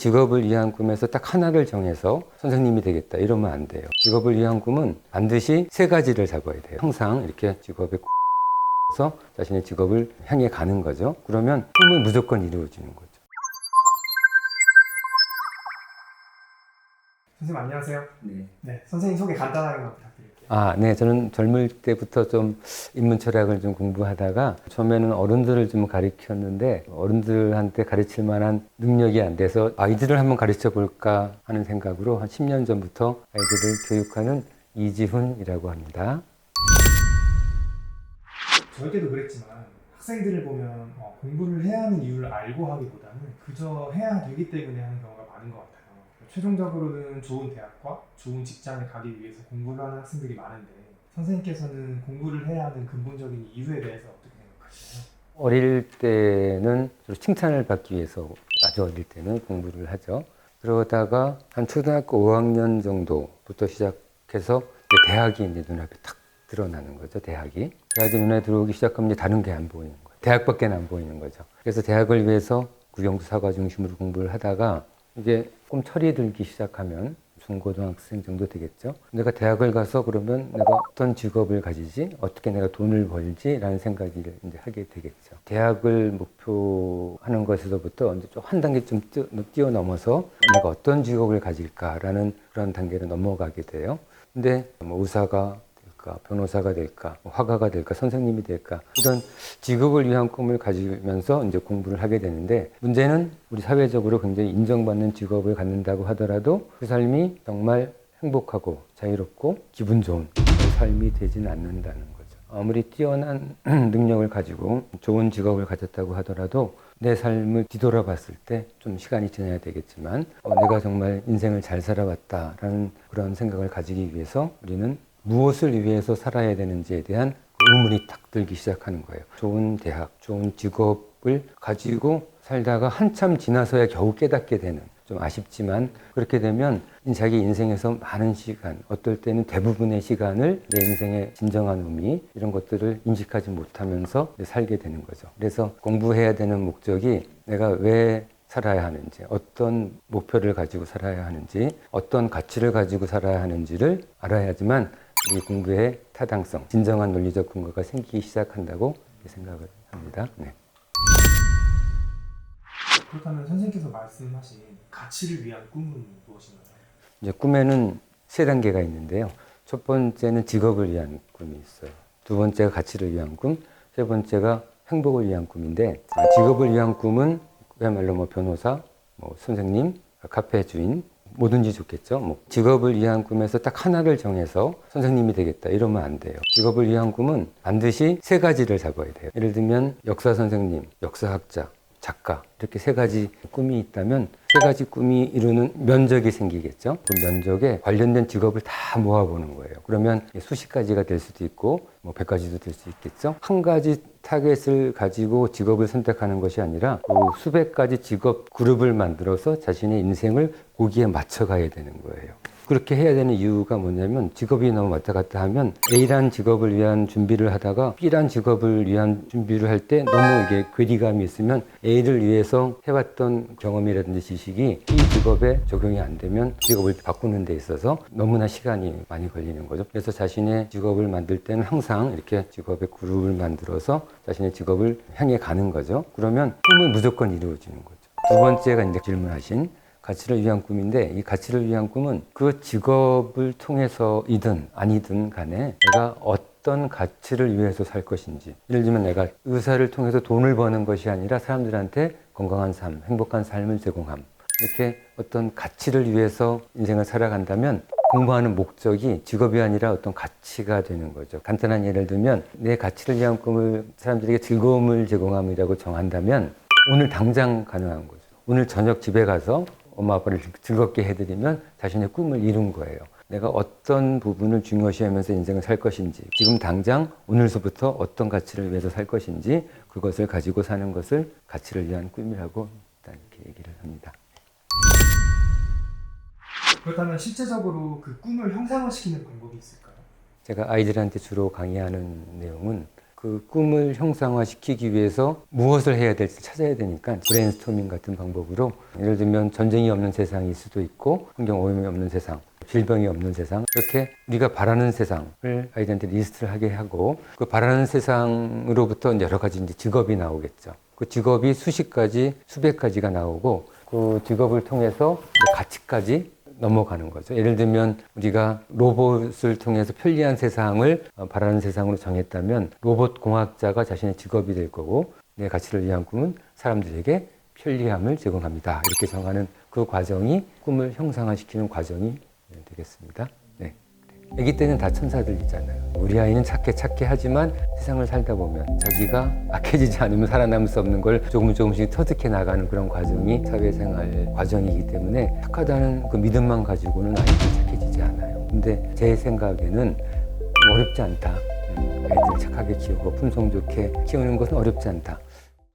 직업을 위한 꿈에서 딱 하나를 정해서 선생님이 되겠다 이러면 안 돼요. 직업을 위한 꿈은 반드시 세 가지를 잡아야 돼요. 항상 이렇게 직업에 서 자신의 직업을 향해 가는 거죠. 그러면 꿈은 무조건 이루어지는 거죠. 선생님 안녕하세요. 네. 네, 선생님 소개 간단하게만 부탁드릴게요. 네. 저는 젊을 때부터 좀 인문 철학을 좀 공부하다가 처음에는 어른들을 좀 가르쳤는데 어른들한테 가르칠 만한 능력이 안 돼서 아이들을 한번 가르쳐 볼까 하는 생각으로 한 10년 전부터 아이들을 교육하는 이지훈이라고 합니다. 저희 때도 그랬지만 학생들을 보면 공부를 해야 하는 이유를 알고 하기보다는 그저 해야 되기 때문에 하는 경우가 많은 것 같아요. 최종적으로는 좋은 대학과 좋은 직장에 가기 위해서 공부를 하는 학생들이 많은데 선생님께서는 공부를 해야 하는 근본적인 이유에 대해서 어떻게 생각하시나요? 어릴 때는 주로 칭찬을 받기 위해서 아주 어릴 때는 공부를 하죠. 그러다가 한 초등학교 5학년 정도부터 시작해서 이제 대학이 이제 눈앞에 탁 드러나는 거죠. 대학이 눈에 들어오기 시작하면 이제 다른 게 안 보이는 거예요. 대학밖에 안 보이는 거죠. 그래서 대학을 위해서 국영수 사과 중심으로 공부를 하다가 이게 조금 철이 들기 시작하면 중고등학생 정도 되겠죠. 내가 대학을 가서 그러면 내가 어떤 직업을 가지지? 어떻게 내가 돈을 벌지? 라는 생각을 이제 하게 되겠죠. 대학을 목표하는 것에서부터 이제 좀 한 단계 좀 뛰어넘어서 내가 어떤 직업을 가질까라는 그런 단계로 넘어가게 돼요. 근데 뭐 의사가 될까, 변호사가 될까, 화가가 될까, 선생님이 될까 이런 직업을 위한 꿈을 가지면서 이제 공부를 하게 되는데 문제는 우리 사회적으로 굉장히 인정받는 직업을 갖는다고 하더라도 그 삶이 정말 행복하고 자유롭고 기분 좋은 그런 삶이 되지는 않는다는 거죠. 아무리 뛰어난 능력을 가지고 좋은 직업을 가졌다고 하더라도 내 삶을 뒤돌아봤을 때 좀 시간이 지나야 되겠지만 내가 정말 인생을 잘 살아왔다라는 그런 생각을 가지기 위해서 우리는 무엇을 위해서 살아야 되는지에 대한 의문이 탁 들기 시작하는 거예요. 좋은 대학, 좋은 직업을 가지고 살다가 한참 지나서야 겨우 깨닫게 되는, 좀 아쉽지만 그렇게 되면 자기 인생에서 많은 시간, 어떨 때는 대부분의 시간을 내 인생의 진정한 의미 이런 것들을 인식하지 못하면서 살게 되는 거죠. 그래서 공부해야 되는 목적이 내가 왜 살아야 하는지, 어떤 목표를 가지고 살아야 하는지, 어떤 가치를 가지고 살아야 하는지를 알아야지만 이 공부의 타당성, 진정한 논리적 근거가 생기기 시작한다고 생각을 합니다. 네. 그렇다면 선생님께서 말씀하신 가치를 위한 꿈은 무엇인가요? 이제 꿈에는 세 단계가 있는데요. 첫 번째는 직업을 위한 꿈이 있어요. 두 번째가 가치를 위한 꿈, 세 번째가 행복을 위한 꿈인데 직업을 위한 꿈은 그야말로 뭐 변호사, 뭐 선생님, 카페 주인 뭐든지 좋겠죠. 직업을 위한 꿈에서 딱 하나를 정해서 선생님이 되겠다 이러면 안 돼요. 직업을 위한 꿈은 반드시 세 가지를 잡아야 돼요. 예를 들면 역사 선생님, 역사학자, 작가 이렇게 세 가지 꿈이 있다면 세 가지 꿈이 이루는 면적이 생기겠죠. 그 면적에 관련된 직업을 다 모아보는 거예요. 그러면 수십 가지가 될 수도 있고 뭐 100가지도 될 수 있겠죠. 한 가지 타겟을 가지고 직업을 선택하는 것이 아니라 그 수백 가지 직업 그룹을 만들어서 자신의 인생을 거기에 맞춰가야 되는 거예요. 그렇게 해야 되는 이유가 뭐냐면 직업이 너무 왔다 갔다 하면 A란 직업을 위한 준비를 하다가 B란 직업을 위한 준비를 할 때 너무 이게 괴리감이 있으면 A를 위해서 해왔던 경험이라든지 지식이 B 직업에 적용이 안 되면 직업을 바꾸는 데 있어서 너무나 시간이 많이 걸리는 거죠. 그래서 자신의 직업을 만들 때는 항상 이렇게 직업의 그룹을 만들어서 자신의 직업을 향해 가는 거죠. 그러면 꿈은 무조건 이루어지는 거죠. 두 번째가 이제 질문하신 가치를 위한 꿈인데 이 가치를 위한 꿈은 그 직업을 통해서이든 아니든 간에 내가 어떤 가치를 위해서 살 것인지, 예를 들면 내가 의사를 통해서 돈을 버는 것이 아니라 사람들한테 건강한 삶, 행복한 삶을 제공함 이렇게 어떤 가치를 위해서 인생을 살아간다면 공부하는 목적이 직업이 아니라 어떤 가치가 되는 거죠. 간단한 예를 들면 내 가치를 위한 꿈을 사람들에게 즐거움을 제공함이라고 정한다면 오늘 당장 가능한 거죠. 오늘 저녁 집에 가서 엄마 아빠를 즐겁게 해드리면 자신의 꿈을 이룬 거예요. 내가 어떤 부분을 중요시하면서 인생을 살 것인지, 지금 당장 오늘서부터 어떤 가치를 위해서 살 것인지 그것을 가지고 사는 것을 가치를 위한 꿈이라고 일단 이렇게 얘기를 합니다. 그렇다면 실제적으로 그 꿈을 형상화시키는 방법이 있을까요? 제가 아이들한테 주로 강의하는 내용은 그 꿈을 형상화시키기 위해서 무엇을 해야 될지 찾아야 되니까 브레인스토밍 같은 방법으로 예를 들면 전쟁이 없는 세상일 수도 있고 환경 오염이 없는 세상, 질병이 없는 세상 이렇게 우리가 바라는 세상을 아이들한테 리스트를 하게 하고 그 바라는 세상으로부터 여러 가지 이제 직업이 나오겠죠. 그 직업이 수십 가지, 수백 가지가 나오고 그 직업을 통해서 가치까지 넘어가는 거죠. 예를 들면 우리가 로봇을 통해서 편리한 세상을 바라는 세상으로 정했다면 로봇 공학자가 자신의 직업이 될 거고 내 가치를 위한 꿈은 사람들에게 편리함을 제공합니다. 이렇게 정하는 그 과정이 꿈을 형상화시키는 과정이 되겠습니다. 네. 아기 때는 다 천사들이잖아요. 우리 아이는 착해 하지만 세상을 살다 보면 자기가 악해지지 않으면 살아남을 수 없는 걸 조금씩 터득해 나가는 그런 과정이 사회생활 과정이기 때문에 착하다는 그 믿음만 가지고는 아이들이 착해지지 않아요. 근데 제 생각에는 어렵지 않다. 아이들을 착하게 키우고 품성 좋게 키우는 것은 어렵지 않다.